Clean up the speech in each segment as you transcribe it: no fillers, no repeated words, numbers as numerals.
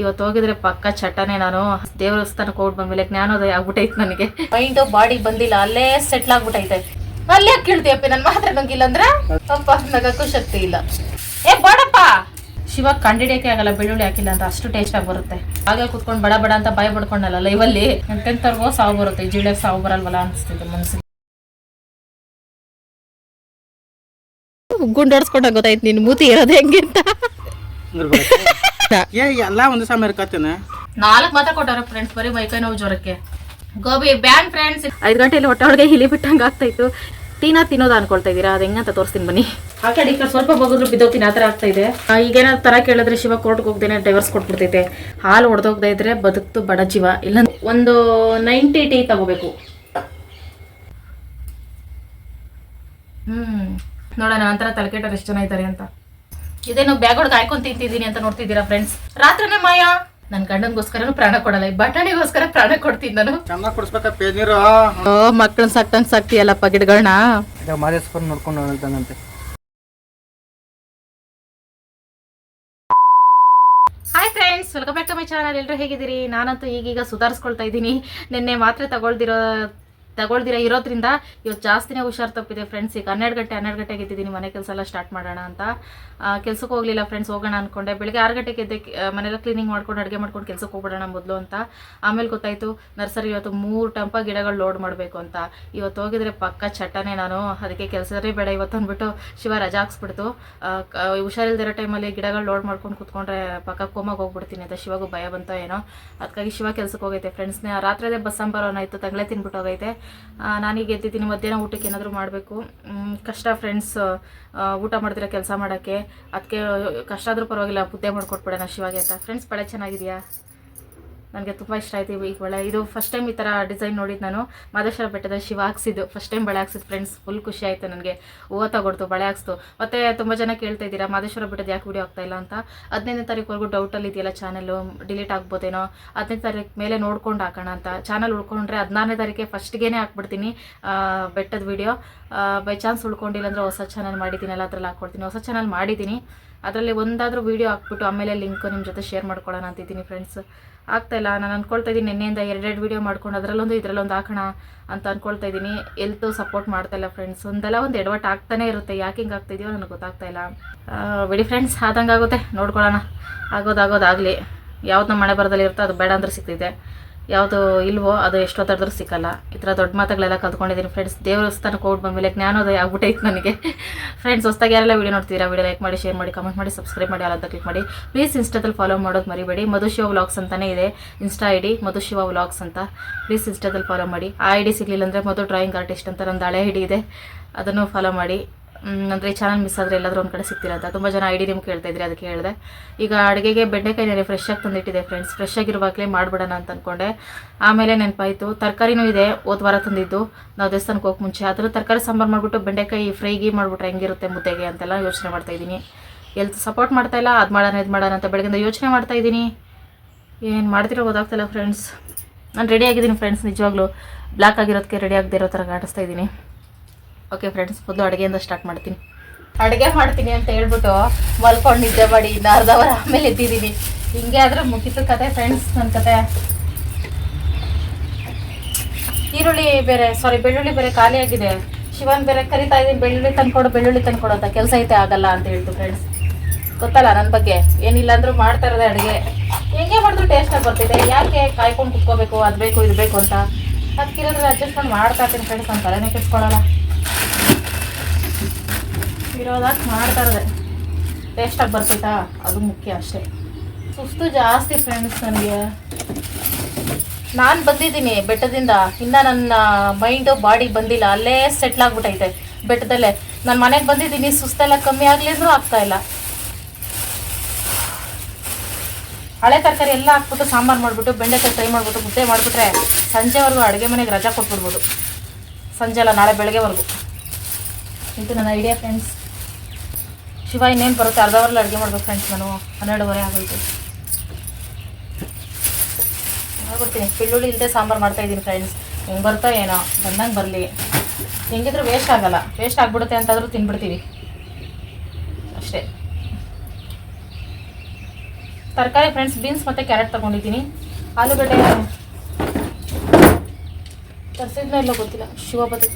ಇವತ್ತು ಹೋಗಿದ್ರೆ ಪಕ್ಕ ಚಟನೆ. ನಾನು ದೇವಸ್ಥಾನಕ್ಕೆ ಹೋಗಿ ಬಂದ್ಮೇಲೆ ಜ್ಞಾನೋದಯ ಆಗ್ಬಿಟ್ಟೈತೆ ನನಗೆ. ಮೈಂಡ್ ಬಾಡಿ ಬಂದಿಲ್ಲ, ಅಲ್ಲೇ ಸೆಟ್ಲ್ ಆಗ್ಬಿಟ್ಟೈತೆ. ಅಲ್ಲೇ ಕೇಳ್ತೀಯಪ್ಪ, ನನ್ನ ಮಾತ್ರ ನಂಗಿಲ್ಲ ಅಂದ್ರೆ ಅಪ್ಪ ನಗಕ್ಕೂ ಶಕ್ತಿ ಇಲ್ಲ. ಏ ಬಾಡಪ್ಪ, ಶಿವ ಕಂಡಿಡಿಯಕ್ಕೆ ಆಗಲ್ಲ ಬೆಳ್ಳುಳ್ಳಿ ಹಾಕಿಲ್ಲ ಅಂತ, ಅಷ್ಟು ಟೇಸ್ಟ್ ಆಗಿ ಬರುತ್ತೆ. ಹಾಗೆ ಕುತ್ಕೊಂಡು ಬಡ ಬಡ ಅಂತ ಬಾಯಿ ಬಡ್ಕೊಂಡಲ್ಲ ಲೈವಲ್ಲಿ, ಎಂತೆಂತವ್ರಿಗೋ ಸಾವು ಬರುತ್ತೆ, ಜಿಳೆಗೆ ಸಾವು ಬರಲ್ವಲ್ಲ ಅನಿಸ್ತಿದೆ ಮನ್ಸಿಗೆ. ಗುಂಡಾಡ್ಸ್ಕೊಂಡ ಗೊತ್ತಾಯ್ತು ನಿನ್ ಮೂತಿ ಇರೋದು ಹೆಂಗೆ ಅಂತ. ಎಲ್ಲ ಒಂದು ಸಮಯ ಇರ್ಕತ್ತೇನೆ. 4 ಮಾತ್ರ ಕೊಟ್ಟಾರ ಫ್ರೆಂಡ್ಸ್, ಬರೀ ಮೈಕೈ ನೋವು ಜ್ವರಕ್ಕೆ. Gobi ban friends. 5 ಗಂಟೆಯಲ್ಲಿ ಹೊಟ್ಟೆ ಒಳಗೆ ಹಿಲಿ ಬಿಟ್ಟಂಗೆ ಆಗ್ತಾ ಇತ್ತು. ಟೀನಾ ತಿನ್ನೋದು ಅನ್ಕೊಳ್ತಾ ಇದೀರಾ? ಅದು ಹೆಂಗಂತ ತೋರಿಸ್ತೀನಿ ಬನ್ನಿ. ಆ ಕಡೆ ಈ ಕಡೆ ಸ್ವಲ್ಪ ಬಗ್ಗಿದ್ರು ಬಿದ್ದೋಗ್ತೀನಿ, ಆ ಥರ ಆಗ್ತಾ ಇದೆ. ಈಗೇನಾದ್ರು ತರ ಕೇಳಿದ್ರೆ ಶಿವ ಕೋರ್ಟ್ಗೆ ಹೋಗ್ದೇನೆ ಡೈವರ್ಸ್ ಕೊಟ್ಬಿಡ್ತೈತೆ. ಹಾಲು ಹೊಡೆದೋಗ್ತಾ ಇದ್ರೆ ಬದುಕ್ತು ಬಡ ಜೀವ. ಇಲ್ಲ ಒಂದು 90 ಟೀ ತಗೋಬೇಕು. ನೋಡೋಣ ಒಂಥರ ತಲೆಕೆಟ್ಟರು ಎಷ್ಟು ಜನ ಇದ್ದಾರೆ ಅಂತ. ಇದೇನು ಬ್ಯಾಗ್ ಒಳಗೆ ಹಾಕೊಂಡು ತಿಂತಿದ್ದೀನಿ ಅಂತ ನೋಡ್ತಿದ್ದೀರಾ ಫ್ರೆಂಡ್ಸ್. ರಾತ್ರಿನೇ ಮಾಯ. ನನ್ನ ಗಂಡನ್ಗೋಸ್ಕರನು ಪ್ರಾಣ ಕೊಡಲ್ಲ, ಈ ಬಟಾಣಿಗೋಸ್ಕರ ಪ್ರಾಣ ಕೊಡ್ತೀನಿ ನಾನು. ಮಕ್ಕಳನ್ನ ಸಾಕ್ತಂಗ್ ಸಾಕ್ತಿಯಲ್ಲಪ್ಪ ಗಿಡಗಳನ್ನ. ನೋಡ್ಕೊಂಡು ಹೇಳ್ತಾನಂತೆ. Hi friends, welcome back to my channel. ಎಲ್ಲರೂ ಹೇಗಿದ್ದೀರಿ? ನಾನಂತೂ ಈಗೀಗ ಸುಧಾರಿಸ್ಕೊಳ್ತಾ ಇದ್ದೀನಿ. ನಿನ್ನೆ ಮಾತ್ರೆ ತಗೊಳ್ದಿರ ಇರೋದ್ರಿಂದ ಇವತ್ತು ಜಾಸ್ತಿನೇ ಹುಷಾರು ತಪ್ಪಿದೆ ಫ್ರೆಂಡ್ಸ್. ಈಗ 12 ಗಂಟೆಗೆ ಎದ್ದಿದ್ದೀನಿ, ಮನೆ ಕೆಲಸ ಎಲ್ಲ ಸ್ಟಾರ್ಟ್ ಮಾಡೋಣ ಅಂತ. ಕೆಲ್ಸಕ್ಕೆ ಹೋಗಲಿಲ್ಲ ಫ್ರೆಂಡ್ಸ್, ಹೋಗೋಣ ಅಂದ್ಕೊಂಡೆ. ಬೆಳಗ್ಗೆ 6 ಗಂಟೆಗೆ ಎದ್ದೆ, ಮನೆಲ್ಲ ಕ್ಲೀನಿಂಗ್ ಮಾಡ್ಕೊಂಡು ಅಡುಗೆ ಮಾಡ್ಕೊಂಡು ಕೆಲ್ಸಕ್ಕೆ ಹೋಗ್ಬಿಡೋಣ ಮೊದಲು ಅಂತ. ಆಮೇಲೆ ಗೊತ್ತಾಯಿತು ನರ್ಸರಿ ಇವತ್ತು 3 ಟಂಪ ಗಿಡಗಳು ಲೋಡ್ ಮಾಡಬೇಕು ಅಂತ. ಇವತ್ತು ಹೋಗಿದ್ರೆ ಪಕ್ಕ ಚಟನೆ ನಾನು, ಅದಕ್ಕೆ ಕೆಲಸನೇ ಬೇಡ ಇವತ್ತು ಅಂದ್ಬಿಟ್ಟು ಶಿವ ರಜಾ ಹಾಕ್ಸ್ಬಿಡ್ತು. ಹುಷಾರಿಲ್ದಿರೋ ಟೈಮಲ್ಲಿ ಗಿಡಗಳು ಲೋಡ್ ಮಾಡ್ಕೊಂಡು ಕೂತ್ಕೊಂಡ್ರೆ ಪಕ್ಕ ಕೋಮಾಗ ಹೋಗ್ಬಿಡ್ತೀನಿ ಅಂತ ಶಿವಾಗೂ ಭಯ ಬಂತೋ ಏನೋ. ಅದಕ್ಕಾಗಿ ಶಿವ ಕೆಲ್ಸಕ್ಕೆ ಹೋಗೈತೆ ಫ್ರೆಂಡ್ಸ್. ರಾತ್ರಿದೇ ಬಸ್ ಸಾಂಬಾರು ಆಯಿತು, ತಂಗ್ಳೆ ತಿನ್ಬಿಟ್ಟು ಹೋಗೈತೆ. ನಾನೀಗ ಎದ್ದಿದ್ದೀನಿ, ಮಧ್ಯಾಹ್ನ ಊಟಕ್ಕೆ ಏನಾದರೂ ಮಾಡಬೇಕು. ಕಷ್ಟ ಫ್ರೆಂಡ್ಸ್, ಊಟ ಮಾಡ್ತಿರೋ ಕೆಲಸ ಮಾಡೋಕ್ಕೆ. ಅದಕ್ಕೆ ಕಷ್ಟ ಆದರೂ ಪರವಾಗಿಲ್ಲ, ಮುದ್ದೆ ಮಾಡಿಕೊಟ್ಬಿಡೋಣ ಶಿವಾಗೆ ಅಂತ. ಫ್ರೆಂಡ್ಸ್, ಬಳೆ ಚೆನ್ನಾಗಿದೆಯಾ? ನನಗೆ ತುಂಬ ಇಷ್ಟ ಆಯ್ತು ಈ ಬಳೆ. ಇದು ಫಸ್ಟ್ ಟೈಮ್ ಈ ಥರ ಡಿಸೈನ್ ನೋಡಿದ್ದು ನಾನು. ಮಾದೇಶ್ವರ ಬೆಟ್ಟದ ಶಿವ ಹಾಕ್ಸಿದ್ದು ಫಸ್ಟ್ ಟೈಮ್ ಬಳೆ ಹಾಕ್ಸಿದ್ದು ಫ್ರೆಂಡ್ಸ್. ಫುಲ್ ಖುಷಿ ಆಯಿತು ನನಗೆ. ಹೂವು ತಗೊಡ್ತು, ಬಳೆ ಹಾಕ್ಸ್ತು. ಮತ್ತು ತುಂಬ ಜನ ಕೇಳ್ತಾ ಇದ್ದೀರಾ ಮಾದೇಶ್ವರ ಬೆಟ್ಟದ ಯಾಕೆ ವೀಡಿಯೋ ಆಗ್ತಾ ಇಲ್ಲ ಅಂತ. 15ನೇ ತಾರೀಕುವರೆಗೂ ಡೌಟಲ್ಲಿ ಇದೆಯಲ್ಲ ಚಾನಲ್ಲು, ಡಿಲೀಟ್ ಆಗ್ಬೋದೇನೋ. 15ನೇ ತಾರೀಕು ಮೇಲೆ ನೋಡ್ಕೊಂಡು ಹಾಕೋಣ ಅಂತ. ಚಾನಲ್ ಉಳ್ಕೊಂಡ್ರೆ 16ನೇ ತಾರೀಕಿಗೆ ಫಸ್ಟ್ಗೇ ಹಾಕ್ಬಿಡ್ತೀನಿ ಬೆಟ್ಟದ ವೀಡಿಯೋ. ಬೈ ಚಾನ್ಸ್ ಉಳ್ಕೊಂಡಿಲ್ಲ ಅಂದರೆ ಹೊಸ ಚಾನಲ್ ಮಾಡಿದ್ದೀನಲ್ಲ, ಅದ್ರಲ್ಲಿ ಹಾಕ್ಕೊಡ್ತೀನಿ. ಹೊಸ ಚಾನಲ್ ಮಾಡಿದ್ದೀನಿ, ಅದರಲ್ಲಿ ಒಂದಾದರೂ ವೀಡಿಯೋ ಹಾಕ್ಬಿಟ್ಟು ಆಮೇಲೆ ಲಿಂಕ್ ನಿಮ್ಮ ಜೊತೆ ಶೇರ್ ಮಾಡ್ಕೊಳ್ಳೋಣ ಅಂತಿದ್ದೀನಿ ಫ್ರೆಂಡ್ಸ್. ಆಗ್ತಾಯಿಲ್ಲ. ನಾನು ಅಂದ್ಕೊಳ್ತಾ ಇದ್ದೀನಿ ನಿನ್ನೆಯಿಂದ 2 ವೀಡಿಯೋ ಮಾಡ್ಕೊಂಡು ಅದರಲ್ಲೊಂದು ಇದರಲ್ಲೊಂದು ಹಾಕೋಣ ಅಂತ ಅಂದ್ಕೊಳ್ತಾ ಇದ್ದೀನಿ. ಎಲ್ತು ಸಪೋರ್ಟ್ ಮಾಡ್ತಾಯಿಲ್ಲ ಫ್ರೆಂಡ್ಸ್. ಒಂದೆಲ್ಲ ಒಂದು ಎಡವಟ್ಟು ಆಗ್ತಾನೆ ಇರುತ್ತೆ. ಯಾಕೆ ಹಿಂಗೆ ಆಗ್ತಾಯಿದೆಯೋ ನನಗೆ ಗೊತ್ತಾಗ್ತಾ ಇಲ್ಲ. ಬಿಡಿ ಫ್ರೆಂಡ್ಸ್, ಆದಂಗೆ ಆಗುತ್ತೆ, ನೋಡ್ಕೊಳ್ಳೋಣ. ಆಗೋದಾಗಲಿ. ಯಾವ್ದು ನಮ್ಮ ಮನೆ ಬರದಲ್ಲಿ ಇರುತ್ತೋ ಅದು ಬೇಡ ಅಂದ್ರೆ ಸಿಗ್ತಿದೆ, ಯಾವುದು ಇಲ್ವೋ ಅದು ಎಷ್ಟೊತ್ತಾದ್ರೂ ಸಿಕ್ಕಲ್ಲ. ಈ ಥರ ದೊಡ್ಡ ಮಾತುಗಳೆಲ್ಲ ಕಲ್ತ್ಕೊಂಡಿದ್ದೀನಿ ಫ್ರೆಂಡ್ಸ್. ದೇವಸ್ಥಾನಕ್ಕೆ ಹೋಗಿ ಬಂದಮೇಲೆ ಜ್ಞಾನೋದಯ ಆಗ್ಬಿಟ್ಟೈತೆ ನನಗೆ ಫ್ರೆಂಡ್ಸ್. ಹೊಸ್ದಾಗಿ ಯಾರೆಲ್ಲ ವೀಡಿಯೋ ನೋಡ್ತೀರಾ, ವೀಡಿಯೋ ಲೈಕ್ ಮಾಡಿ, ಶೇರ್ ಮಾಡಿ, ಕಮೆಂಟ್ ಮಾಡಿ, ಸಬ್ಸ್ಕ್ರೈಬ್ ಮಾಡಿ, ಅಲ್ಲ ಅಂತ ಕ್ಲಿಕ್ ಮಾಡಿ ಪ್ಲೀಸ್. ಇನ್ಸ್ಟಾದಲ್ಲಿ ಫಾಲೋ ಮಾಡೋದು ಮರಿಬೇಡಿ. ಮಧುಶಿವ ವ್ಲಾಗ್ಸ್ ಅಂತಲೇ ಇದೆ ಇನ್ಸ್ಟಾ ID, ಮಧುಶಿವ ವ್ಲಾಗ್ಸ್ ಅಂತ. ಪ್ಲೀಸ್ ಇನ್ಸ್ಟಾದಲ್ಲಿ ಫಾಲೋ ಮಾಡಿ. ಆ ID ಸಿಗಲಿಲ್ಲ ಅಂದರೆ ಮಧು ಡ್ರಾಯಿಂಗ್ ಆರ್ಟಿಸ್ಟ್ ಅಂತ ನಂದು ಹಳೆ ID ಇದೆ, ಅದನ್ನು ಫಾಲೋ ಮಾಡಿ. ಅಂದರೆ ಈ ಚಾನಲ್ ಮಿಸ್ ಆದರೆ ಎಲ್ಲಾದರೂ ಒಂದು ಕಡೆ ಸಿಗ್ತೀರ ಅಂತ ತುಂಬ ಜನ ID ನಿಮ್ಗೆ ಕೇಳ್ತಾ ಇದ್ರಿ, ಅದಕ್ಕೆ ಹೇಳಿದೆ. ಈಗ ಅಡುಗೆಗೆ ಬೆಂಡೆಕಾಯಿ ಫ್ರೆಶ್ ಆಗಿ ತಂದಿಟ್ಟಿದೆ ಫ್ರೆಂಡ್ಸ್. ಫ್ರೆಶ್ ಆಗಿರುವಾಗಲೇ ಮಾಡಿಬಿಡೋಣ ಅಂತ ಅಂದ್ಕೊಂಡೆ. ಆಮೇಲೆ ನೆನಪಾಯಿತು ತರಕಾರಿನೂ ಇದೆ, ಹೋದ ವಾರ ತಂದಿದ್ದು ನಾವು ದೇವಸ್ಥಾನಕ್ಕೆ ಹೋಗಿ ಮುಂಚೆ. ಅದರ ತರಕಾರಿ ಸಾಂಬಾರು ಮಾಡಿಬಿಟ್ಟು ಬೆಂಡೆಕಾಯಿ ಫ್ರೈಗೆ ಮಾಡಿಬಿಟ್ರೆ ಹೆಂಗಿರುತ್ತೆ ಮುದ್ದೆಗೆ ಅಂತೆಲ್ಲ ಯೋಚನೆ ಮಾಡ್ತಾಯಿದ್ದೀನಿ. ಎಲ್ತು ಸಪೋರ್ಟ್ ಮಾಡ್ತಾಯಿಲ್ಲ, ಅದು ಮಾಡೋಣ ಇದು ಮಾಡೋಣ ಅಂತ ಬೆಳಗ್ಗಿಂದ ಯೋಚನೆ ಮಾಡ್ತಾಯಿದ್ದೀನಿ. ಏನು ಮಾಡ್ತಿರೋ ಗೊತ್ತಾಗ್ತಿಲ್ಲ ಫ್ರೆಂಡ್ಸ್. ನಾನು ರೆಡಿ ಆಗಿದ್ದೀನಿ ಫ್ರೆಂಡ್ಸ್, ನಿಜವಾಗ್ಲೂ ಬ್ಲ್ಯಾಕ್ ಆಗಿರೋದಕ್ಕೆ ರೆಡಿ ಆಗದೆ ಇರೋ ಥರ ಕಾಣಿಸ್ತಾ ಇದ್ದೀನಿ. ಓಕೆ ಫ್ರೆಂಡ್ಸ್, ಮೊದಲು ಅಡುಗೆಯಿಂದ ಸ್ಟಾರ್ಟ್ ಮಾಡ್ತೀನಿ. ಅಡುಗೆ ಮಾಡ್ತೀನಿ ಅಂತ ಹೇಳ್ಬಿಟ್ಟು ಮಲ್ಕೊಂಡು ನಿದ್ದೆ ಮಾಡಿ ಇನ್ನು ಅರ್ಧ ಅವರ್ ಆಮೇಲೆ ಎದ್ದಿದ್ದೀನಿ. ಹಿಂಗೆ ಆದರೆ ಮುಗಿತು ಕತೆ ಫ್ರೆಂಡ್ಸ್ ನನ್ನ ಕತೆ. ಬೆಳ್ಳುಳ್ಳಿ ಬೇರೆ ಖಾಲಿ ಆಗಿದೆ. ಶಿವನ್ ಬೇರೆ ಕರಿತಾ ಇದ್ದೀನಿ, ಬೆಳ್ಳುಳ್ಳಿ ತಂದ್ಕೊಡು ಅಂತ. ಕೆಲಸ ಐತೆ ಆಗಲ್ಲ ಅಂತ ಹೇಳ್ತು ಫ್ರೆಂಡ್ಸ್. ಗೊತ್ತಲ್ಲ ನನ್ನ ಬಗ್ಗೆ, ಏನಿಲ್ಲ ಅಂದರೂ ಮಾಡ್ತಾ ಇರೋದೇ ಅಡುಗೆ. ಹೆಂಗೆ ಮಾಡಿದ್ರು ಟೇಸ್ಟಾಗಿ ಬರ್ತಿದೆ. ಯಾಕೆ ಕಾಯ್ಕೊಂಡು ಕುತ್ಕೋಬೇಕು, ಅದು ಬೇಕು ಇದು ಬೇಕು ಅಂತ. ಅದಕ್ಕಿರೋದ್ರೆ ಅಡ್ಜಸ್ಟ್ಮೆಂಟ್ ಮಾಡ್ತಾ ಇರ್ತೀನಿ ಫ್ರೆಂಡ್ಸ್. ನಾನು ತಲೆನೇ ಕೆಡ್ಸ್ಕೊಳ್ಳಲ್ಲ, ಇರೋದಾಗಿ ಮಾಡ್ತಾ ಇರೋದೆ. ಟೇಸ್ಟಾಗಿ ಬರ್ತೈತಾ ಅದು ಮುಖ್ಯ ಅಷ್ಟೇ. ಸುಸ್ತು ಜಾಸ್ತಿ ಫ್ರೆಂಡ್ಸ್ ನನಗೆ. ನಾನು ಬಂದಿದ್ದೀನಿ ಬೆಟ್ಟದಿಂದ, ಇನ್ನು ನನ್ನ ಮೈಂಡು ಬಾಡಿ ಬಂದಿಲ್ಲ, ಅಲ್ಲೇ ಸೆಟ್ಲ್ ಆಗ್ಬಿಟ್ಟೈತೆ ಬೆಟ್ಟದಲ್ಲೇ. ನಾನು ಮನೆಗೆ ಬಂದಿದ್ದೀನಿ, ಸುಸ್ತೆಲ್ಲ ಕಮ್ಮಿ ಆಗಲಿ ಅಂದರೂ ಆಗ್ತಾಯಿಲ್ಲ. ಹಳೆ ತರಕಾರಿ ಎಲ್ಲ ಹಾಕ್ಬಿಟ್ಟು ಸಾಂಬಾರು ಮಾಡಿಬಿಟ್ಟು ಬೆಂಡೆಕಾಯಿ ಫ್ರೈ ಮಾಡಿಬಿಟ್ಟು ಮುದ್ದೆ ಮಾಡಿಬಿಟ್ರೆ ಸಂಜೆವರೆಗೂ ಅಡುಗೆ ಮನೆಗೆ ರಜಾ ಕೊಟ್ಬಿಡ್ಬೋದು. ಸಂಜೆ ಅಲ್ಲ, ನಾಳೆ ಬೆಳಗ್ಗೆವರೆಗೂ. ಇದು ನನ್ನ ಐಡಿಯಾ ಫ್ರೆಂಡ್ಸ್. ಶಿವ ಇನ್ನೇನು ಬರುತ್ತೆ, ಅರ್ಧ ಅವರಲ್ಲಿ ಅಡುಗೆ ಮಾಡ್ಬೇಕು ಫ್ರೆಂಡ್ಸ್. ನಾನು 12:30 ಆಗೋಯ್ತು. ಮಾಡ್ಬಿಡ್ತೀನಿ. ಬೆಳ್ಳುಳ್ಳಿ ಇಲ್ಲದೆ ಸಾಂಬಾರು ಮಾಡ್ತಾಯಿದ್ದೀನಿ ಫ್ರೆಂಡ್ಸ್. ಹೆಂಗೆ ಬರುತ್ತೋ ಏನೋ, ಬಂದಂಗೆ ಬರಲಿ. ಹೆಂಗಿದ್ರು ವೇಸ್ಟ್ ಆಗಲ್ಲ. ವೇಸ್ಟ್ ಆಗಿಬಿಡುತ್ತೆ ಅಂತಾದರೂ ತಿನ್ಬಿಡ್ತೀವಿ ಅಷ್ಟೇ. ತರಕಾರಿ ಫ್ರೆಂಡ್ಸ್ ಬೀನ್ಸ್ ಮತ್ತು ಕ್ಯಾರೆಟ್ ತೊಗೊಂಡಿದ್ದೀನಿ. ಆಲೂಗಡ್ಡೆ ತರಿಸಿದ್ನೋ ಇಲ್ಲೋ ಗೊತ್ತಿಲ್ಲ. ಶಿವಬದಿ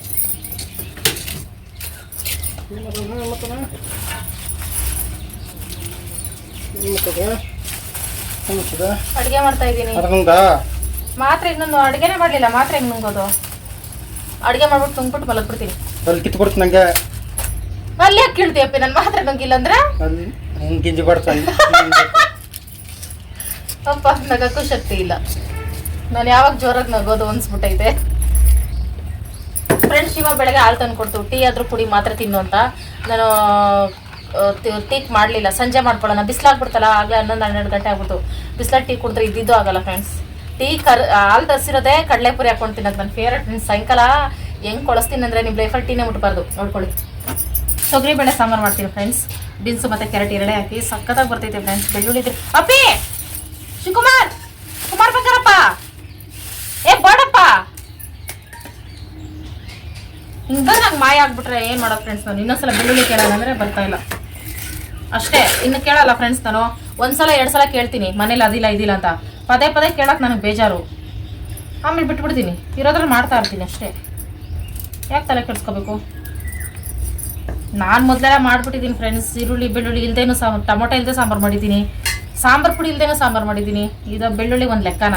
ಅಡುಗೆ ಮಾಡ್ತಾ ಇದ್ದೀನಿ. ಮಾತ್ರ ಇನ್ನೊಂದು ಅಡುಗೆನೇ ಮಾಡಲಿಲ್ಲ. ಮಾತ್ರ ಹೆಂಗೆ ನುಂಗೋದು? ಅಡುಗೆ ಮಾಡ್ಬಿಟ್ಟು ನುಂಗ್ಬಿಟ್ಟು ಮಲಗ್ಬಿಡ್ತೀನಿ. ಅಲ್ಲಿ ಕಿತ್ಕೊಡ್ತು ನಂಗೆ. ಅಲ್ಲಿ ಯಾಕೆ ಕೇಳ್ತೀಯಪ್ಪ? ನಾನು ಮಾತ್ರ ನುಂಗಿಲ್ಲ ಅಂದ್ರೆ ಗಿಂಜಿ ಬಡ್ತಾನೆ. ಅಪ್ಪ ನಗಕ್ಕೂ ಶಕ್ತಿ ಇಲ್ಲ. ನಾನು ಯಾವಾಗ ಜೋರಾಗಿ ನಗೋದು ಅನ್ಸ್ಬಿಟ್ಟೈತೆ. ಫ್ರೆಂಡ್ಸ್ ಇವಾಗ ಬೆಳಗ್ಗೆ ಹಾಲು ತಂದು ಕೊಡ್ತು. ಟೀ ಆದರೂ ಕುಡಿ, ಮಾತ್ರ ತಿನ್ನು ಅಂತ. ನಾನು ಟೀಕ್ ಮಾಡಲಿಲ್ಲ. ಸಂಜೆ ಮಾಡ್ಕೊಳ್ಳೋಣ, ಬಿಸಿಲಾಗ್ಬಿಡ್ತಲ್ಲ. ಆಗಲೇ 11-12 ಗಂಟೆ ಆಗ್ಬಿಡ್ತು. ಬಿಸಿಲಾಗ ಟೀ ಕುಡಿದ್ರೆ ಇದ್ದಿದ್ದು ಆಗಲ್ಲ ಫ್ರೆಂಡ್ಸ್. ಟೀ ಹಾಲು ತರಿಸಿರೋದೇ ಕಡಲೆಪುರಿ ಹಾಕೊಂಡು ತಿನ್ನೋದು ನನ್ನ ಫೇವ್ರೇಟ್ ಫ್ರೆಂಡ್ಸ್. ಸಾಯಂಕಾಲ ಹೆಂಗೆ ಕೊಳಿಸ್ತೀನಿ ಅಂದರೆ ನಿಮ್ಮ ಲೈಫಲ್ಲಿ ಟೀನೇ ಮುಟ್ಬಾರ್ದು. ನೋಡ್ಕೊಳ್ಳಿ. ತೊಗರಿಬೇಳೆ ಸಾಂಬಾರು ಮಾಡ್ತೀನಿ ಫ್ರೆಂಡ್ಸ್. ಬೀನ್ಸು ಮತ್ತು ಕ್ಯಾರೆಟ್ ಎರಡೇ ಹಾಕಿ ಸಕ್ಕತ್ತಾಗಿ ಬರ್ತೈತೆ ಫ್ರೆಂಡ್ಸ್. ಬೆಳ್ಳುಳ್ಳಿ ಇದ್ರೆ ಅಪ್ಪಿ ಶಿವಕುಮಾರ್ ಕುಮಾರ್ ಬಂಗಾರಪ್ಪ ಬಾಡಪ್ಪ ಹಿಂಗ ನಂಗೆ ಮಾಯ ಆಗ್ಬಿಟ್ರೆ ಏನು ಮಾಡೋದು ಫ್ರೆಂಡ್ಸ್. ನಾನು ಇನ್ನೊಂದ್ಸಲ ಬೆಳ್ಳುಳ್ಳಿ ಕೇಳೋಣ ಅಂದರೆ ಬರ್ತಾ ಇಲ್ಲ ಅಷ್ಟೇ. ಇನ್ನು ಕೇಳಲ್ಲ ಫ್ರೆಂಡ್ಸ್. ನಾನು 1 ಸಲ 2 ಸಲ ಕೇಳ್ತೀನಿ ಮನೇಲಿ ಅದಿಲ್ಲ ಇದಿಲ್ಲ ಅಂತ. ಪದೇ ಪದೇ ಕೇಳೋಕೆ ನನಗೆ ಬೇಜಾರು. ಆಮೇಲೆ ಬಿಟ್ಬಿಡ್ತೀನಿ. ಇರೋದ್ರಲ್ಲಿ ಮಾಡ್ತಾ ಇರ್ತೀನಿ ಅಷ್ಟೇ. ಯಾಕೆ ತಲೆ ಕೆಡಿಸ್ಕೋಬೇಕು? ನಾನು ಮೊದಲೆಲ್ಲ ಮಾಡಿಬಿಟ್ಟಿದ್ದೀನಿ ಫ್ರೆಂಡ್ಸ್. ಈರುಳ್ಳಿ ಬೆಳ್ಳುಳ್ಳಿ ಇಲ್ದೇನು ಟೊಮೊಟೊ ಇಲ್ಲದೆ ಸಾಂಬಾರು ಮಾಡಿದ್ದೀನಿ. ಸಾಂಬಾರು ಪುಡಿ ಇಲ್ದೇನೂ ಸಾಂಬಾರು ಮಾಡಿದ್ದೀನಿ. ಇದು ಬೆಳ್ಳುಳ್ಳಿ ಒಂದು ಲೆಕ್ಕನ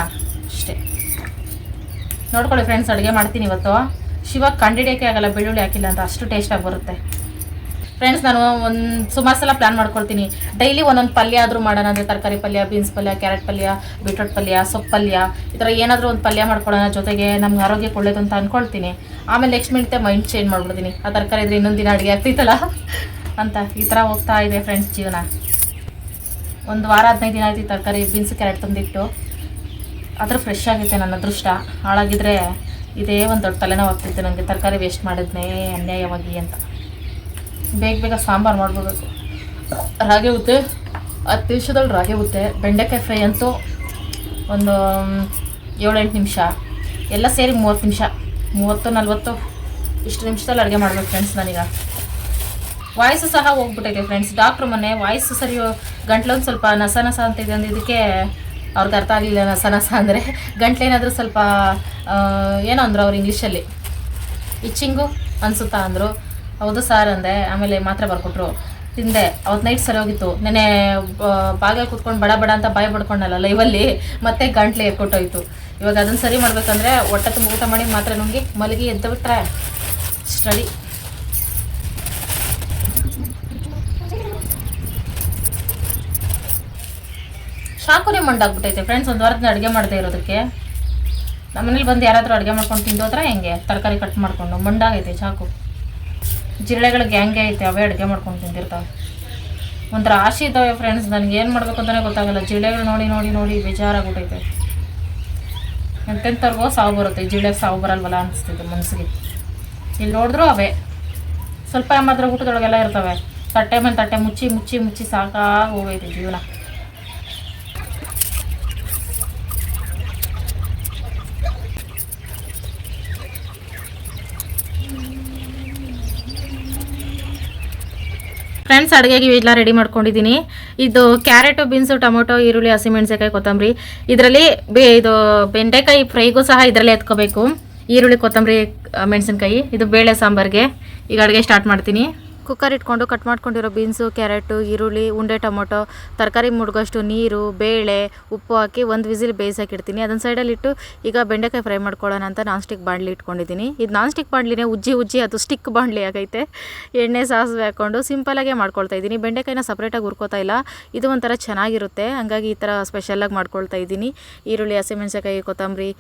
ಅಷ್ಟೇ. ನೋಡ್ಕೊಳ್ಳಿ ಫ್ರೆಂಡ್ಸ್, ಅಡುಗೆ ಮಾಡ್ತೀನಿ ಇವತ್ತು. ಶಿವ ಕಂಡಿಡಿಯೋಕ್ಕೆ ಆಗಲ್ಲ ಬೆಳ್ಳುಳ್ಳಿ ಹಾಕಿಲ್ಲ ಅಂತ, ಅಷ್ಟು ಟೇಸ್ಟಾಗಿ ಬರುತ್ತೆ ಫ್ರೆಂಡ್ಸ್. ನಾನು ಒಂದು ಸುಮಾರು ಸಲ ಪ್ಲ್ಯಾನ್ ಮಾಡ್ಕೊಳ್ತೀನಿ. ಡೈಲಿ ಒಂದೊಂದು ಪಲ್ಯ ಆದರೂ ಮಾಡೋಣ ಅಂದರೆ ತರಕಾರಿ ಪಲ್ಯ, ಬೀನ್ಸ್ ಪಲ್ಯ, ಕ್ಯಾರೆಟ್ ಪಲ್ಯ, ಬೀಟ್ರೋಟ್ ಪಲ್ಯ, ಸೊಪ್ಪು ಪಲ್ಯ, ಈ ಥರ ಏನಾದರೂ ಒಂದು ಪಲ್ಯ ಮಾಡ್ಕೊಳ್ಳೋಣ, ಜೊತೆಗೆ ನಮ್ಗೆ ಆರೋಗ್ಯಕ್ಕೆ ಒಳ್ಳೇದು ಅಂತ ಅಂದ್ಕೊಳ್ತೀನಿ. ಆಮೇಲೆ ನೆಕ್ಸ್ಟ್ ಮಿನಿಟೇ ಮೈಂಡ್ ಚೇಂಜ್ ಮಾಡ್ಬಿಡ್ತೀನಿ. ಆ ತರಕಾರಿ ಇದ್ರೆ ಇನ್ನೊಂದು ದಿನ ಅಡುಗೆ ಆಗ್ತೈತಲ್ಲ ಅಂತ. ಈ ಥರ ಹೋಗ್ತಾ ಇದೆ ಫ್ರೆಂಡ್ಸ್ ಜೀವನ. 1 ವಾರ 15 ದಿನ ಆಯ್ತು ತರಕಾರಿ ಬೀನ್ಸ್ ಕ್ಯಾರೆಟ್ ತಂದಿಟ್ಟು. ಆದರೂ ಫ್ರೆಶ್ ಆಗೈತೆ. ನನ್ನ ಅದೃಷ್ಟ. ಹಾಳಾಗಿದ್ರೆ ಇದೇ ಒಂದು ದೊಡ್ಡ ತಲೆನೋವು ಆಗ್ತಿತ್ತು ನನಗೆ. ತರಕಾರಿ ವೇಸ್ಟ್ ಮಾಡಿದ್ನೇ ಅನ್ಯಾಯವಾಗಿ ಅಂತ. ಬೇಗ ಬೇಗ ಸಾಂಬಾರು ಮಾಡ್ಕೋಬೇಕು. ರಾಗಿ ಉತ್ತೆ 10 ನಿಮಿಷದಲ್ಲಿ ರಾಗಿ ಉತ್ತೆ. ಬೆಂಡೆಕಾಯಿ ಫ್ರೈ ಅಂತೂ ಒಂದು 7-8 ನಿಮಿಷ. ಎಲ್ಲ ಸೇರಿ 30 ನಿಮಿಷ, 30-40 ಇಷ್ಟು ನಿಮಿಷದಲ್ಲಿ ಅಡುಗೆ ಮಾಡ್ಬೇಕು ಫ್ರೆಂಡ್ಸ್. ನನಗ ವಾಯ್ಸು ಸಹ ಹೋಗ್ಬಿಟ್ಟೈತೆ ಫ್ರೆಂಡ್ಸ್. ಡಾಕ್ಟ್ರು ಮೊನ್ನೆ ವಾಯ್ಸು ಸರಿ ಗಂಟ್ಲೊಂದು ಸ್ವಲ್ಪ ನಸ ನಸ ಅಂತಿದೆ ಅಂದಿದ್ದಕ್ಕೆ ಅವ್ರಿಗೆ ಅರ್ಥ ಆಗಲಿಲ್ಲ. ನಸ ನಸ ಅಂದರೆ ಗಂಟ್ಲೇನಾದರೂ ಸ್ವಲ್ಪ ಏನೋ ಅಂದರು ಅವ್ರು ಇಂಗ್ಲೀಷಲ್ಲಿ. ಇಚ್ಚಿಂಗು ಅನಿಸುತ್ತಾ ಅಂದರು. ಹೌದು ಸಾರ್ ಅಂದೆ. ಆಮೇಲೆ ಮಾತ್ರೆ ಬರ್ಕೊಟ್ರು, ತಿಂದೆ. ಅವತ್ತು ನೈಟ್ ಸರಿ ಹೋಗಿತ್ತು. ನೆನೆ ಬಾಗಿಲು ಕೂತ್ಕೊಂಡು ಬಡ ಬಡ ಅಂತ ಬಾಯಿ ಬಡ್ಕೊಂಡಲ್ಲ ಲೈವಲ್ಲಿ, ಮತ್ತೆ ಗಂಟ್ಲೆ ಎಕ್ಕೊಟ್ಟೋಯ್ತು. ಇವಾಗ ಅದನ್ನು ಸರಿ ಮಾಡಬೇಕಂದ್ರೆ ಹೊಟ್ಟೆ ತುಂಬ ಊಟ ಮಾಡಿ ಮಾತ್ರೆ ನುಂಗಿ ಮಲಗಿ ಎದ್ದು ಬಿಟ್ರೆ ಸ್ಟಡಿ. ಶಾಕುನೇ ಮಂಡಾಗ್ಬಿಟ್ಟೈತೆ ಫ್ರೆಂಡ್ಸ್. 1 ವಾರದಿಂದ ಅಡುಗೆ ಮಾಡದೇ ಇರೋದಕ್ಕೆ. ನಮ್ಮನೇಲಿ ಬಂದು ಯಾರಾದರೂ ಅಡುಗೆ ಮಾಡ್ಕೊಂಡು ತಿಂದೋದ್ರೆ ಹೆಂಗೆ? ತರಕಾರಿ ಕಟ್ ಮಾಡಿಕೊಂಡು ಮಂಡಾಗೈತೆ ಚಾಕು. ಜಿರಳೆಗಳಿಗೆ ಹೆಂಗೆ ಐತೆ ಅವೇ ಅಡುಗೆ ಮಾಡ್ಕೊಂಡು ತಿಂದಿರ್ತಾವೆ. ಒಂಥರ ಆಸೆ ಇದ್ದಾವೆ ಫ್ರೆಂಡ್ಸ್. ನನಗೆ ಏನು ಮಾಡಬೇಕು ಅಂತಲೇ ಗೊತ್ತಾಗಲ್ಲ. ಜಿರಳೆಗಳು ನೋಡಿ ನೋಡಿ ನೋಡಿ ಬೇಜಾರಾಗ್ಬಿಟ್ಟೈತೆ. ಎಂತೆಂಥವ್ರಿಗೋ ಸಾವು ಬರುತ್ತೆ. ಜಿರಳೆಗೆ ಸಾವು ಬರಲ್ವಲ್ಲ ಅನಿಸ್ತಿತ್ತು ಮನಸ್ಸಿಗೆ. ಇಲ್ಲಿ ನೋಡಿದ್ರೂ ಅವೇ ಸ್ವಲ್ಪ ಮಾತ್ರ ಊಟದೊಳಗೆಲ್ಲ ಇರ್ತವೆ. ತಟ್ಟೆ ಮೇಲೆ ತಟ್ಟೆ ಮುಚ್ಚಿ ಮುಚ್ಚಿ ಮುಚ್ಚಿ ಸಾಕಾಗಿ ಹೋಗೈತೆ ಜೀವನ. ಫ್ರೆಂಡ್ಸ್ ಅಡುಗೆಗೆ ಎಲ್ಲ ರೆಡಿ ಮಾಡ್ಕೊಂಡಿದ್ದೀನಿ. ಇದು ಕ್ಯಾರೆಟು, ಬೀನ್ಸು, ಟೊಮೊಟೊ, ಈರುಳ್ಳಿ, ಹಸಿಮೆಣಸಿನಕಾಯಿ, ಕೊತ್ತಂಬರಿ. ಇದರಲ್ಲಿ ಇದು ಬೆಂಡೆಕಾಯಿ ಫ್ರೈಗೂ ಸಹ ಇದರಲ್ಲೇ ಎತ್ಕೋಬೇಕು. ಈರುಳ್ಳಿ, ಕೊತ್ತಂಬರಿ, ಮೆಣಸಿನ್ಕಾಯಿ. ಇದು ಬೇಳೆ ಸಾಂಬಾರಿಗೆ. ಈಗ ಅಡುಗೆ ಸ್ಟಾರ್ಟ್ ಮಾಡ್ತೀನಿ. ಕುಕ್ಕರ್ ಇಟ್ಕೊಂಡು ಕಟ್ ಮಾಡ್ಕೊಂಡಿರೋ ಬೀನ್ಸು, ಕ್ಯಾರೆಟು, ಈರುಳ್ಳಿ, ಉಂಡೆ ಟೊಮೊಟೊ, ತರಕಾರಿ ಮುಡ್ಗೋಷ್ಟು ನೀರು, ಬೇಳೆ, ಉಪ್ಪು ಹಾಕಿ 1 ವಿಸಿಲ್ ಬೇಯಿಸಾಕಿಡ್ತೀನಿ. ಅದನ್ನು ಸೈಡಲ್ಲಿ ಇಟ್ಟು ಈಗ ಬೆಂಡೆಕಾಯಿ ಫ್ರೈ ಮಾಡ್ಕೊಳ್ಳೋಣ ಅಂತ ನಾನ್ ಸ್ಟಿಕ್ ಬಾಣಲಿ ಇಟ್ಕೊಂಡಿದ್ದೀನಿ. ಇದು ನಾನ್ ಸ್ಟಿಕ್ ಬಾಣಲಿನೇ ಉಜ್ಜಿ ಅದು ಸ್ಟಿಕ್ ಬಾಣಲಿ ಆಗೈತೆ. ಎಣ್ಣೆ ಸಾಸಿವೆ ಹಾಕ್ಕೊಂಡು ಸಿಂಪಲಾಗೆ ಮಾಡ್ಕೊಳ್ತಾ ಇದ್ದೀನಿ. ಬೆಂಡೆಕಾಯಿನ ಸಪ್ರೇಟಾಗಿ ಹುರ್ಕೋತಾ ಇಲ್ಲ. ಇದು ಒಂಥರ ಚೆನ್ನಾಗಿರುತ್ತೆ, ಹಂಗಾಗಿ ಈ ಥರ ಸ್ಪೆಷಲಾಗಿ ಮಾಡ್ಕೊಳ್ತಾ ಇದ್ದೀನಿ. ಈರುಳ್ಳಿ, ಹಸಿಮೆಣಸಿನಕಾಯಿ, ಕೊತ್ತಂಬರಿ,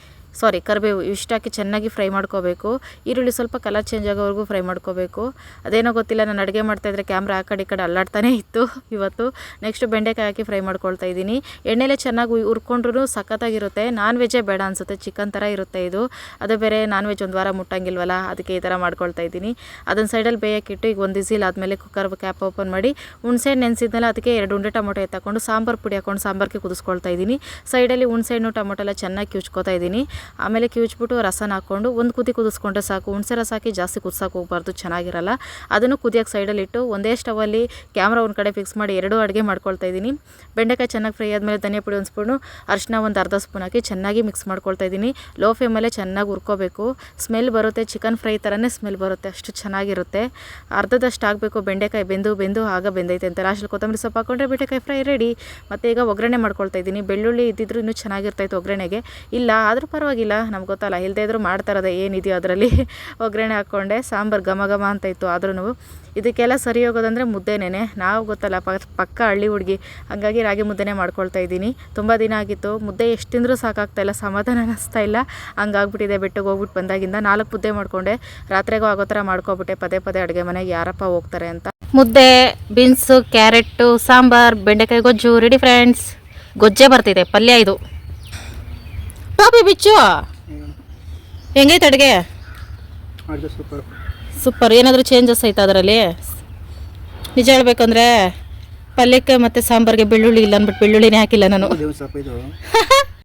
ಕರಿಬೇವು ಇಷ್ಟು ಹಾಕಿ ಚೆನ್ನಾಗಿ ಫ್ರೈ ಮಾಡ್ಕೋಬೇಕು. ಈರುಳ್ಳಿ ಸ್ವಲ್ಪ ಕಲರ್ ಚೇಂಜ್ ಆಗೋವರೆಗೂ ಫ್ರೈ ಮಾಡ್ಕೋಬೇಕು. ಅದೇನೋ ಗೊತ್ತಿಲ್ಲ, ನಾನು ಅಡುಗೆ ಮಾಡ್ತಾಯಿದ್ರೆ ಕ್ಯಾಮ್ರಾ ಆ ಕಡೆ ಈ ಕಡೆ ಅಲ್ಲಾಡ್ತಾನೆ ಇತ್ತು ಇವತ್ತು. ನೆಕ್ಸ್ಟ್ ಬೆಂಡೆಕಾಯಿ ಹಾಕಿ ಫ್ರೈ ಮಾಡ್ಕೊಳ್ತಾ ಇದ್ದೀನಿ. ಎಣ್ಣೆಲೆ ಚೆನ್ನಾಗಿ ಹುರ್ಕೊಂಡ್ರೂ ಸಖತ್ತಾಗಿರುತ್ತೆ. ನಾನ್ ವೆಜ್ಜೇ ಬೇಡ ಅನಿಸುತ್ತೆ, ಚಿಕನ್ ಥರ ಇರುತ್ತೆ ಇದು. ಅದು ಬೇರೆ ನಾನ್ ವೆಜ್ 1 ವಾರ ಮುಟ್ಟಂಗಿಲ್ವಲ್ಲ, ಅದಕ್ಕೆ ಈ ಥರ ಮಾಡ್ಕೊಳ್ತಾ ಇದ್ದೀನಿ. ಅದನ್ನು ಸೈಡಲ್ಲಿ ಬೇಯಕ್ಕಿಟ್ಟು ಈಗ 1 ವಿಸಿಲ್ ಆದಮೇಲೆ ಕುಕ್ಕರ್ ಕ್ಯಾಪ್ ಓಪನ್ ಮಾಡಿ ಹುಣಸೆಹಣ್ಣು ನೆನೆಸಿದ್ಮೇಲೆ ಅದಕ್ಕೆ 2 ಉಂಡೆ ಟೊಮೊಟೊ ಎತ್ತಾಕೊಂಡು ಸಾಂಬಾರು ಪುಡಿ ಹಾಕೊಂಡು ಸಾಂಬಾರಿಗೆ ಕುದಿಸ್ಕೊಳ್ತಾ ಇದ್ದೀನಿ. ಸೈಡಲ್ಲಿ ಹುಣಸೆಹಣ್ಣು ಟೊಮೊಟೊ ಎಲ್ಲ ಚೆನ್ನಾಗಿ ಕಿವುಚ್ಕೋತಾ ಇದ್ದೀನಿ. ಆಮೇಲೆ ಕಿವುಚ್ಬಿಟ್ಟು ರಸನ ಹಾಕ್ಕೊಂಡು ಒಂದು ಕುದಿ ಕುದಿಸ್ಕೊಂಡ್ರೆ ಸಾಕು. ಹುಣಸೆ ರಸ ಹಾಕಿ ಜಾಸ್ತಿ ಕುದಿಸೋಕೆ ಹೋಗ್ಬಾರ್ದು, ಚೆನ್ನಾಗಿರಲ್ಲ. ಅದನ್ನು ಕುದಿಯೋಕ್ಕೆ ಸೈಡಲ್ಲಿ ಇಟ್ಟು ಒಂದೇ ಸ್ಟವಲ್ಲಿ ಕ್ಯಾಮ್ರಾ ಒಂದು ಕಡೆ ಫಿಕ್ಸ್ ಮಾಡಿ 2 ಅಡುಗೆ ಮಾಡ್ಕೊಳ್ತಾ ಇದ್ದೀನಿ. ಬೆಂಡೆಕಾಯಿ ಚೆನ್ನಾಗಿ ಫ್ರೈ ಆದಮೇಲೆ ಧನಿಯಾ ಪುಡಿ 1 ಸ್ಪೂನು, ಅರಿಶಿನ ಒಂದು ಅರ್ಧ ಸ್ಪೂನ್ ಹಾಕಿ ಚೆನ್ನಾಗಿ ಮಿಕ್ಸ್ ಮಾಡ್ಕೊಳ್ತಾ ಇದ್ದೀನಿ. ಲೋ ಫ್ಲೇಮಲ್ಲೇ ಚೆನ್ನಾಗಿ ಹುರ್ಕೋಬೇಕು. ಸ್ಮೆಲ್ ಬರುತ್ತೆ, ಚಿಕನ್ ಫ್ರೈ ಥರನೇ ಸ್ಮೆಲ್ ಬರುತ್ತೆ, ಅಷ್ಟು ಚೆನ್ನಾಗಿರುತ್ತೆ. ಅರ್ಧದಷ್ಟು ಆಗಬೇಕು, ಬೆಂಡೆಕಾಯಿ ಬೆಂದು ಆಗ ಬೆಂದೈತೆ ಅಂತ. ಲಾಸ್ಟಲ್ಲಿ ಕೊತ್ತಂಬರಿ ಸೊಪ್ಪು ಹಾಕೊಂಡ್ರೆ ಬೆಂಡೆಕಾಯಿ ಫ್ರೈ ರೆಡಿ. ಮತ್ತು ಈಗ ಒಗ್ಗರಣೆ ಮಾಡ್ಕೊಳ್ತಾ ಇದ್ದೀನಿ. ಬೆಳ್ಳುಳ್ಳಿ ಇದ್ದಿದ್ರು ಇನ್ನೂ ಚೆನ್ನಾಗಿರ್ತಾಯಿತ್ತು ಒಗ್ಗರಣೆಗೆ. ಇಲ್ಲ ಆದರೂ ಪರವಾಗಿಲ್ಲ, ನಮ್ಗೆ ಗೊತ್ತಲ್ಲ, ಇಲ್ಲದೇ ಇದ್ರೂ ಮಾಡ್ತಾ ಇರೋದು ಏನಿದೆಯೋ ಅದರಲ್ಲಿ. ಒಗ್ಗರಣೆ ಹಾಕ್ಕೊಂಡೆ, ಸಾಂಬಾರು ಘಮ ಘಮ ಅಂತಾಯಿತ್ತು. ಆದ್ರೂ ಇದಕ್ಕೆಲ್ಲ ಸರಿ ಹೋಗೋದಂದರೆ ಮುದ್ದೆನೇ. ನಾವು ಗೊತ್ತಲ್ಲ ಪಕ್ಕ ಹಳ್ಳಿ ಹುಡುಗಿ, ಹಾಗಾಗಿ ರಾಗಿ ಮುದ್ದೆನೇ ಮಾಡ್ಕೊಳ್ತಾ ಇದ್ದೀನಿ. ತುಂಬ ದಿನ ಆಗಿತ್ತು, ಮುದ್ದೆ ಎಷ್ಟು ತಿಂದರೂ ಸಾಕಾಗ್ತಾಯಿಲ್ಲ, ಸಮಾಧಾನ ಅನ್ನಿಸ್ತಾ ಇಲ್ಲ. ಹಂಗಾಗ್ಬಿಟ್ಟಿದೆ. ಬೆಟ್ಟಕ್ಕೆ ಹೋಗ್ಬಿಟ್ಟು ಬಂದಾಗಿಂದ 4 ಮುದ್ದೆ ಮಾಡ್ಕೊಂಡೆ. ರಾತ್ರಿಗೂ ಆಗೋ ಥರ ಮಾಡ್ಕೊಬಿಟ್ಟೆ. ಪದೇ ಅಡುಗೆ ಮನೆಗೆ ಯಾರಪ್ಪ ಹೋಗ್ತಾರೆ ಅಂತ. ಮುದ್ದೆ, ಬೀನ್ಸು, ಕ್ಯಾರೆಟು, ಸಾಂಬಾರು, ಬೆಂಡೆಕಾಯಿ ಗೊಜ್ಜು ರೆಡಿ ಫ್ರೆಂಡ್ಸ್. ಗೊಜ್ಜೆ ಬರ್ತಿದೆ, ಪಲ್ಯ ಇದು. ಪಾಪಿ ಬಿಚ್ಚು, ಹೆಂಗೈತೆ ಅಡುಗೆ? Super super. ಏನಾದರೂ ಚೇಂಜಸ್ ಆಯ್ತಾ ಅದರಲ್ಲಿ? ನಿಜ ಹೇಳ್ಬೇಕಂದ್ರೆ ಪಲ್ಯಕ್ಕೆ ಮತ್ತು ಸಾಂಬಾರಿಗೆ ಬೆಳ್ಳುಳ್ಳಿ ಇಲ್ಲ ಅಂದ್ಬಿಟ್ಟು ಬೆಳ್ಳುಳ್ಳಿನೇ ಹಾಕಿಲ್ಲ ನಾನು. ಇದು